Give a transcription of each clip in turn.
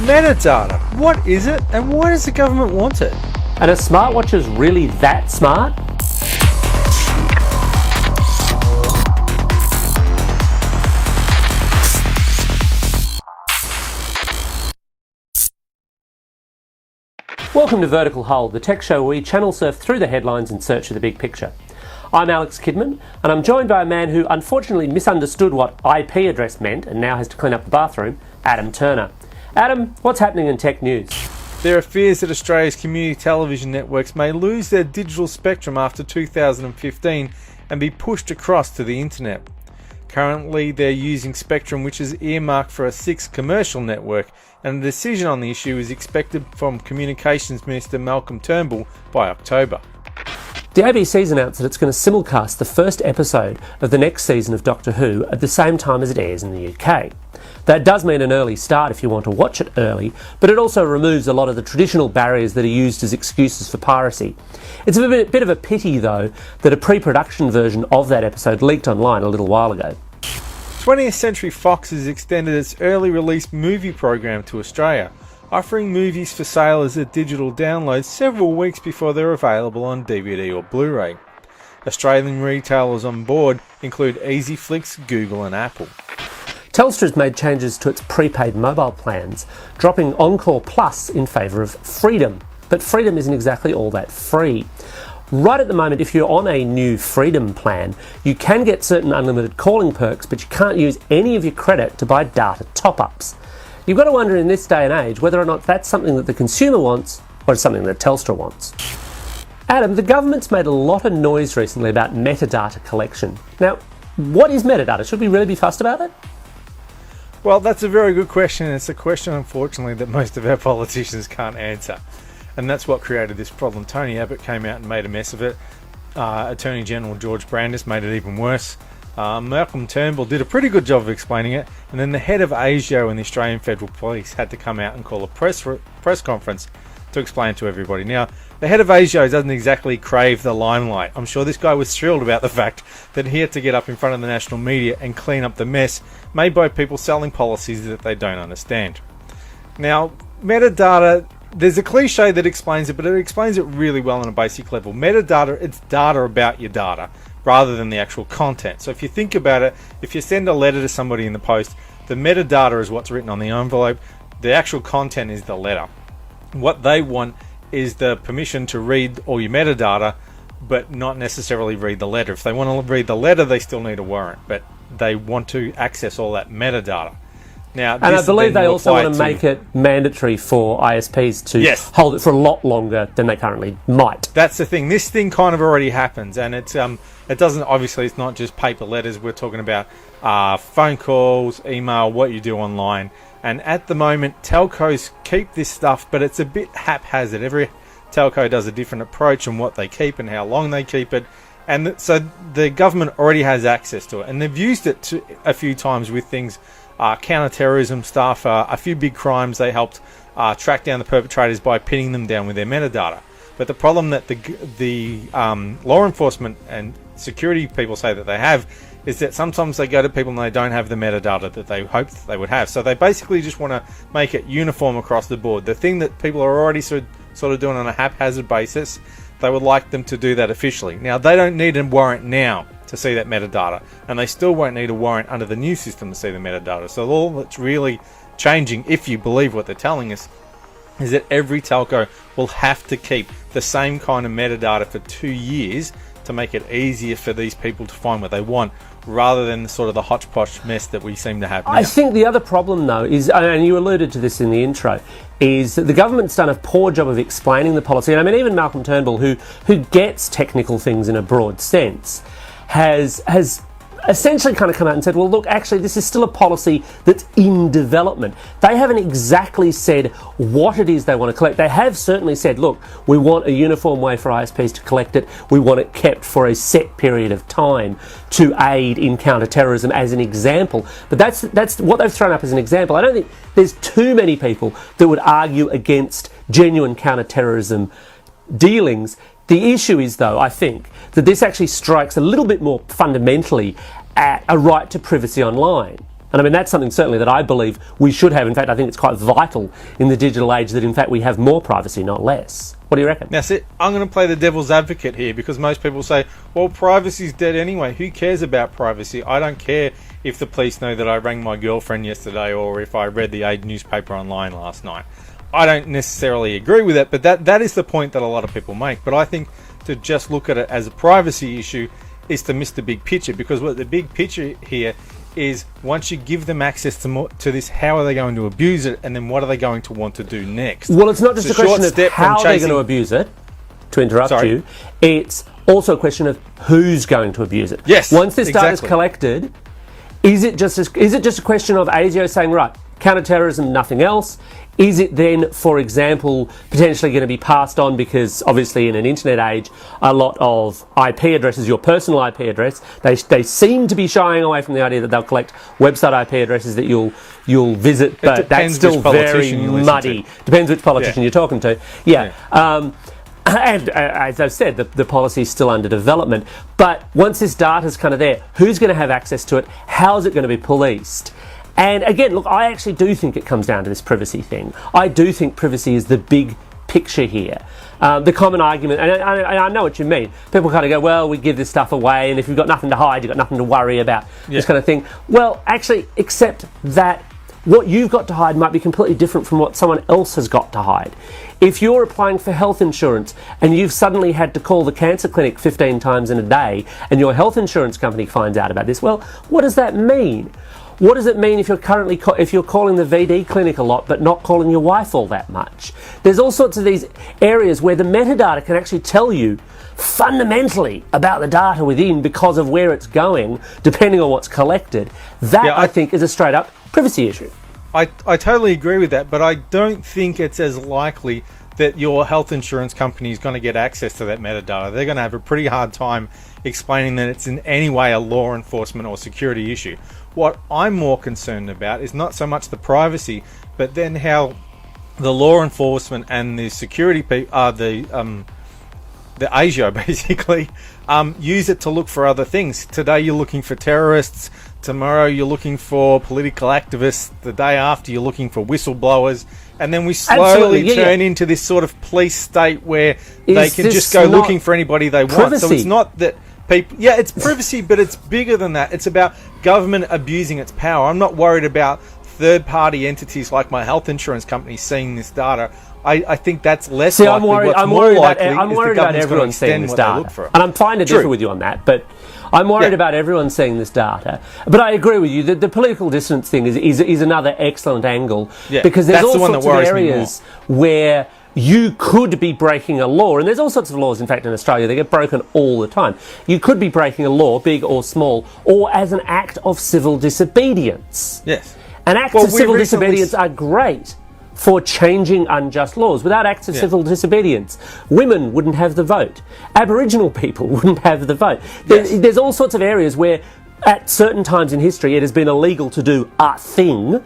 Metadata. What is it and why does the government want it? And are smartwatches really that smart? Welcome to Vertical Hold, the tech show where we channel surf through the headlines in search of the big picture. I'm Alex Kidman, and I'm joined by a man who unfortunately misunderstood what IP address meant and now has to clean up the bathroom, Adam Turner. Adam, what's happening in tech news? There are fears that Australia's community television networks may lose their digital spectrum after 2015 and be pushed across to the internet. Currently, they're using spectrum which is earmarked for a sixth commercial network, and a decision on the issue is expected from Communications Minister Malcolm Turnbull by October. The ABC's announced that it's going to simulcast the first episode of the next season of Doctor Who at the same time as it airs in the UK. That does mean an early start if you want to watch it early, but it also removes a lot of the traditional barriers that are used as excuses for piracy. It's a bit of a pity, though, that a pre-production version of that episode leaked online a little while ago. 20th Century Fox has extended its early release movie program to Australia, offering movies for sale as a digital download several weeks before they're available on DVD or Blu-ray. Australian retailers on board include EasyFlix, Google and Apple. Telstra's made changes to its prepaid mobile plans, dropping Encore Plus in favour of Freedom. But Freedom isn't exactly all that free. Right at the moment, if you're on a new Freedom plan, you can get certain unlimited calling perks, but you can't use any of your credit to buy data top-ups. You've got to wonder in this day and age whether or not that's something that the consumer wants or it's something that Telstra wants. Adam, the government's made a lot of noise recently about metadata collection. Now, what is metadata? Should we really be fussed about it? Well, that's a very good question, and it's a question, unfortunately, that most of our politicians can't answer. And that's what created this problem. Tony Abbott came out and made a mess of it. Attorney General George Brandis made it even worse. Malcolm Turnbull did a pretty good job of explaining it, and then the head of ASIO and the Australian Federal Police had to come out and call a press conference to explain to everybody. Now, the head of ASIO doesn't exactly crave the limelight. I'm sure this guy was thrilled about the fact that he had to get up in front of the national media and clean up the mess made by people selling policies that they don't understand. Now, metadata, there's a cliche that explains it, but it explains it really well on a basic level. Metadata, it's data about your data rather than the actual content. So if you think about it, if you send a letter to somebody in the post, the metadata is what's written on the envelope. The actual content is the letter. What they want is the permission to read all your metadata, but not necessarily read the letter. If they want to read the letter, they still need a warrant, but they want to access all that metadata. Now, and I believe they also want to make it mandatory for ISPs to hold it for a lot longer than they currently might. That's the thing. This thing kind of already happens, and it doesn't, obviously, it's not just paper letters. We're talking about phone calls, email, what you do online. And at the moment, telcos keep this stuff, but it's a bit haphazard. Every telco does a different approach on what they keep and how long they keep it. And so the government already has access to it. And they've used it a few times with things, counter-terrorism stuff, a few big crimes. They helped track down the perpetrators by pinning them down with their metadata. But the problem that the law enforcement and security people say that they have is that sometimes they go to people and they don't have the metadata that they hoped they would have. So they basically just want to make it uniform across the board. The thing that people are already sort of doing on a haphazard basis, they would like them to do that officially. Now, they don't need a warrant now to see that metadata, and they still won't need a warrant under the new system to see the metadata. So all that's really changing, if you believe what they're telling us, is that every telco will have to keep the same kind of metadata for 2 years to make it easier for these people to find what they want, rather than sort of the hodgepodge mess that we seem to have now. I think the other problem, though, is, and you alluded to this in the intro, is that the government's done a poor job of explaining the policy. And I mean, even Malcolm Turnbull, who gets technical things in a broad sense, has essentially kind of come out and said, well, look, actually, this is still a policy that's in development. They haven't exactly said what it is they want to collect. They have certainly said, look, we want a uniform way for ISPs to collect it. We want it kept for a set period of time to aid in counter-terrorism as an example. But that's what they've thrown up as an example. I don't think there's too many people that would argue against genuine counter-terrorism dealings. The issue is, though, I think, that this actually strikes a little bit more fundamentally at a right to privacy online. And I mean, that's something certainly that I believe we should have. In fact, I think it's quite vital in the digital age that, in fact, we have more privacy, not less. What do you reckon? Now, see, I'm going to play the devil's advocate here, because most people say, well, privacy's dead anyway. Who cares about privacy? I don't care if the police know that I rang my girlfriend yesterday or if I read the Age newspaper online last night. I don't necessarily agree with that, but that is the point that a lot of people make. But I think to just look at it as a privacy issue is to miss the big picture, because what the big picture here is, once you give them access to this, how are they going to abuse it, and then what are they going to want to do next? Well, it's not just a question of how they're going to abuse it, to interrupt you. It's also a question of who's going to abuse it. Yes, once this data is collected, is it just a question of ASIO saying, right, counterterrorism, nothing else? Is it then, for example, potentially going to be passed on, because obviously in an internet age, a lot of IP addresses, your personal IP address, they seem to be shying away from the idea that they'll collect website IP addresses that you'll visit, but that's still very muddy. Depends which politician you're talking to. And as I've said, the policy is still under development. But once this data's kind of there, who's going to have access to it? How's it going to be policed? And again, look, I actually do think it comes down to this privacy thing. I do think privacy is the big picture here. The common argument, and I know what you mean, people kind of go, well, we give this stuff away, and if you've got nothing to hide, you've got nothing to worry about, this kind of thing. Well, actually, except that what you've got to hide might be completely different from what someone else has got to hide. If you're applying for health insurance and you've suddenly had to call the cancer clinic 15 times in a day, and your health insurance company finds out about this, well, what does that mean? What does it mean if you're calling the VD clinic a lot but not calling your wife all that much? There's all sorts of these areas where the metadata can actually tell you fundamentally about the data within, because of where it's going, depending on what's collected. That, I think, is a straight up privacy issue. I totally agree with that, but I don't think it's as likely that your health insurance company is going to get access to that metadata. They're going to have a pretty hard time explaining that it's in any way a law enforcement or security issue. What I'm more concerned about is not so much the privacy, but then how the law enforcement and the security people, the ASIO basically, use it to look for other things. Today you're looking for terrorists, tomorrow you're looking for political activists, the day after you're looking for whistleblowers, and then we slowly turn into this sort of police state where they can just go looking for anybody they want. So it's not that people, it's privacy, but it's bigger than that. It's about government abusing its power. I'm not worried about third-party entities like my health insurance company seeing this data. I think that's less likely. I'm worried about everyone seeing this data. And I'm fine to differ with you on that, but I'm worried about everyone seeing this data. But I agree with you that the political dissonance thing is another excellent angle, because there's all sorts of areas where you could be breaking a law, and there's all sorts of laws, in fact, in Australia, they get broken all the time. You could be breaking a law, big or small, or as an act of civil disobedience. Yes. And acts of civil disobedience are great for changing unjust laws. Without acts of civil disobedience, women wouldn't have the vote. Aboriginal people wouldn't have the vote. There's all sorts of areas where, at certain times in history, it has been illegal to do a thing.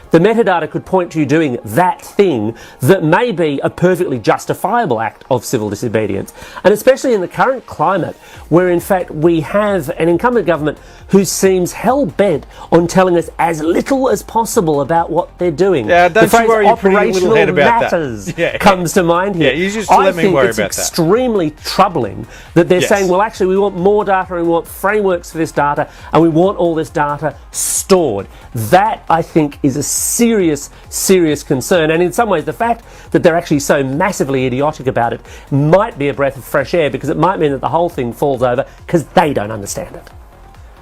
The metadata could point to you doing that thing that may be a perfectly justifiable act of civil disobedience. And especially in the current climate, where in fact we have an incumbent government who seems hell-bent on telling us as little as possible about what they're doing. Yeah, don't you worry your pretty little head about matters comes to mind here. Yeah, you just let me worry about that. I think it's extremely troubling that they're saying, well, actually, we want more data and we want frameworks for this data and we want all this data stored. That, I think, is a serious concern. And in some ways, the fact that they're actually so massively idiotic about it might be a breath of fresh air, because it might mean that the whole thing falls over because they don't understand it.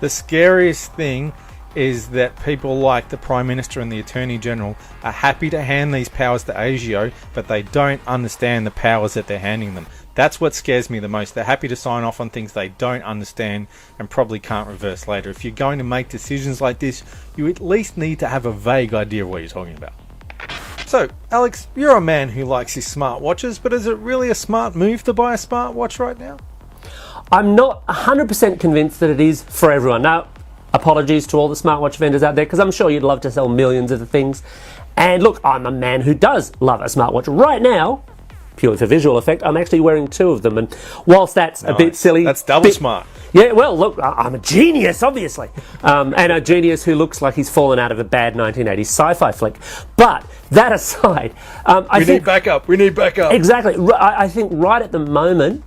The scariest thing is that people like the Prime Minister and the Attorney General are happy to hand these powers to ASIO, but they don't understand the powers that they're handing them. That's what scares me the most. They're happy to sign off on things they don't understand and probably can't reverse later. If you're going to make decisions like this, you at least need to have a vague idea of what you're talking about. So, Alex, you're a man who likes his smartwatches, but is it really a smart move to buy a smartwatch right now? I'm not 100% convinced that it is for everyone. Now, apologies to all the smartwatch vendors out there, because I'm sure you'd love to sell millions of the things. And look, I'm a man who does love a smartwatch. Right now, purely for visual effect, I'm actually wearing 2 of them. And whilst that's a bit silly... That's double smart. Yeah, well, look, I'm a genius, obviously. And a genius who looks like he's fallen out of a bad 1980s sci-fi flick. But that aside... We need backup. Exactly. I think right at the moment,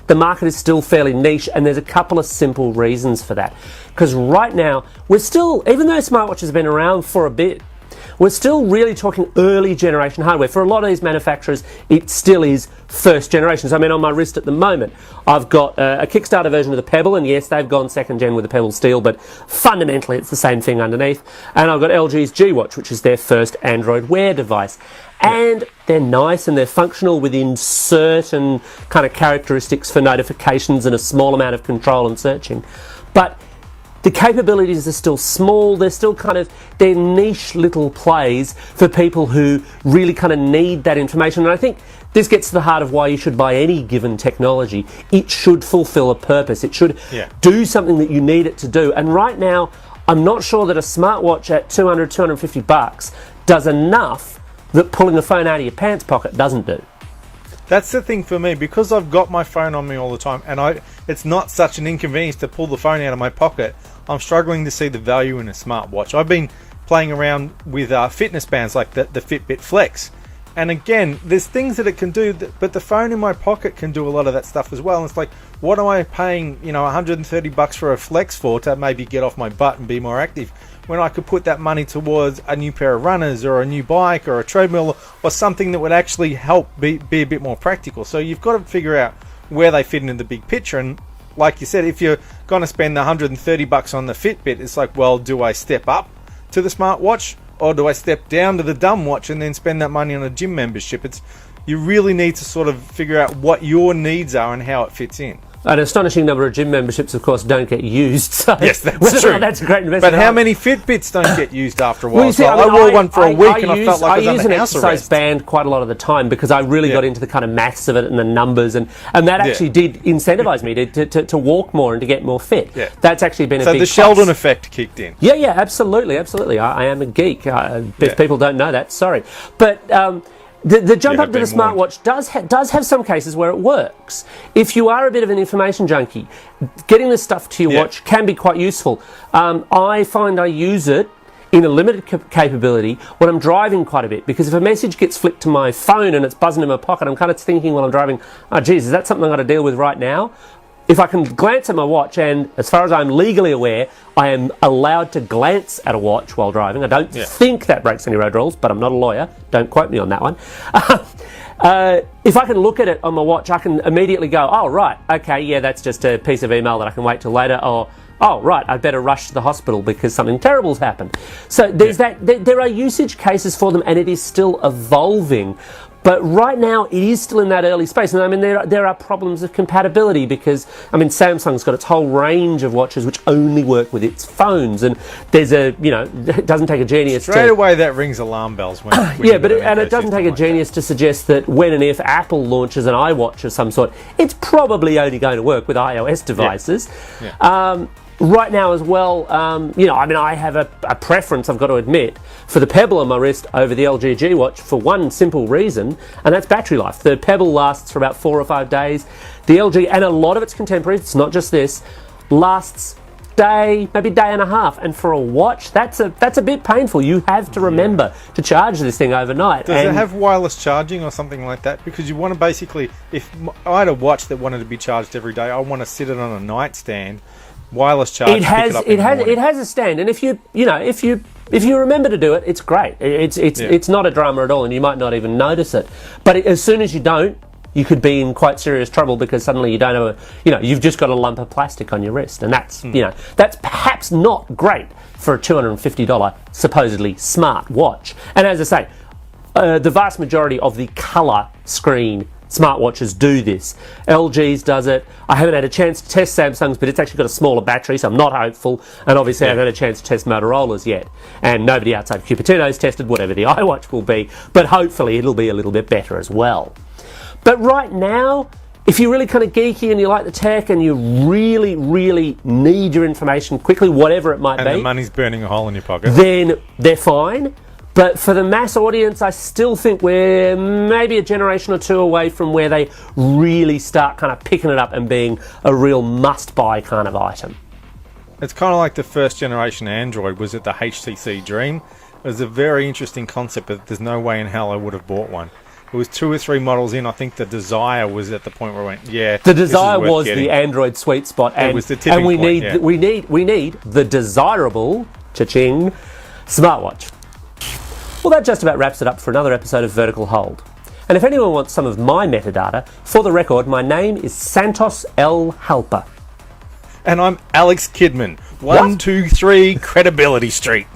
the market is still fairly niche, and there's a couple of simple reasons for that. Because right now, we're still, even though smartwatches have been around for a bit, we're still really talking early generation hardware. For a lot of these manufacturers, it still is first generation. So, I mean, on my wrist at the moment, I've got a Kickstarter version of the Pebble, and yes, they've gone second gen with the Pebble Steel, but fundamentally it's the same thing underneath. And I've got LG's G-Watch, which is their first Android Wear device. And they're nice and they're functional within certain kind of characteristics for notifications and a small amount of control and searching. But the capabilities are still small. They're still they're niche little plays for people who really kind of need that information. And I think this gets to the heart of why you should buy any given technology. It should fulfill a purpose. It should do something that you need it to do. And right now, I'm not sure that a smartwatch at $200, $250 does enough that pulling a phone out of your pants pocket doesn't do. That's the thing for me, because I've got my phone on me all the time, and it's not such an inconvenience to pull the phone out of my pocket. I'm struggling to see the value in a smartwatch. I've been playing around with fitness bands like the Fitbit Flex, and again, there's things that it can do, but the phone in my pocket can do a lot of that stuff as well. And it's like, what am I paying, $130 for a Flex for to maybe get off my butt and be more active, when I could put that money towards a new pair of runners or a new bike or a treadmill or something that would actually help be a bit more practical. So you've got to figure out where they fit into the big picture. And like you said, if you're going to spend $130 on the Fitbit, it's like, well, do I step up to the smartwatch or do I step down to the dumb watch and then spend that money on a gym membership? You really need to sort of figure out what your needs are and how it fits in. An astonishing number of gym memberships, of course, don't get used. So yes, that's true. That's a great investment. But how many Fitbits don't get used after a while? Well, see, I wore one for a week and I felt like I was use under an house exercise arrest. band quite a lot of the time because I really got into the kind of maths of it and the numbers, and that actually did incentivize me to walk more and to get more fit. Yeah. That's actually been a big So the Sheldon effect kicked in. Yeah, absolutely. I am a geek. If people don't know that, sorry. But... The jump up to the smartwatch does have some cases where it works. If you are a bit of an information junkie, getting this stuff to your watch can be quite useful. I find I use it in a limited capability when I'm driving quite a bit, because if a message gets flicked to my phone and it's buzzing in my pocket, I'm kind of thinking while I'm driving, oh geez, is that something I've got to deal with right now? If I can glance at my watch, and as far as I'm legally aware, I am allowed to glance at a watch while driving. I don't think that breaks any road rules, but I'm not a lawyer. Don't quote me on that one. If I can look at it on my watch, I can immediately go, oh, right, okay, yeah, that's just a piece of email that I can wait till later, or, oh, right, I'd better rush to the hospital because something terrible's happened. So there's there are usage cases for them, and it is still evolving. But right now, it is still in that early space. And I mean, there are problems of compatibility because, I mean, Samsung's got its whole range of watches which only work with its phones. And there's it doesn't take a genius Straight away, that rings alarm bells. When it doesn't take a genius to suggest that when and if Apple launches an iWatch of some sort, it's probably only going to work with iOS devices. Right now as well, I have a preference, I've got to admit, for the Pebble on my wrist over the LG G Watch for one simple reason, and that's battery life. The Pebble lasts for about 4 or 5 days. The LG, and a lot of its contemporaries, it's not just this, lasts maybe day and a half. And for a watch, that's a bit painful. You have to remember to charge this thing overnight. Does it have wireless charging or something like that? Because you want to basically, if I had a watch that wanted to be charged every day, I want to sit it on a nightstand. Wireless charge. It has a stand, and if you remember to do it, it's great. It's not a drama at all, and you might not even notice it. But as soon as you don't, you could be in quite serious trouble because suddenly you don't have you've just got a lump of plastic on your wrist, and that's that's perhaps not great for a $250 supposedly smart watch. And as I say, the vast majority of the colour screen smartwatches do this. LG's does it. I haven't had a chance to test Samsung's, but it's actually got a smaller battery, so I'm not hopeful. And obviously I haven't had a chance to test Motorola's yet. And nobody outside of Cupertino's tested whatever the iWatch will be, but hopefully it'll be a little bit better as well. But right now, if you're really kind of geeky and you like the tech and you really, really need your information quickly, whatever it might be, and the money's burning a hole in your pocket, then they're fine. But for the mass audience, I still think we're maybe a generation or two away from where they really start kind of picking it up and being a real must-buy kind of item. It's kind of like the first generation Android was at the HTC Dream. It was a very interesting concept, but there's no way in hell I would have bought one. It was 2 or 3 models in. I think the Desire was at the point where I went, yeah. The Desire was the Android sweet spot, and it was the tipping point, we need the desirable cha-ching smartwatch. Well, that just about wraps it up for another episode of Vertical Hold. And if anyone wants some of my metadata, for the record, my name is Santos L. Halper. And I'm Alex Kidman. 123 Credibility Street.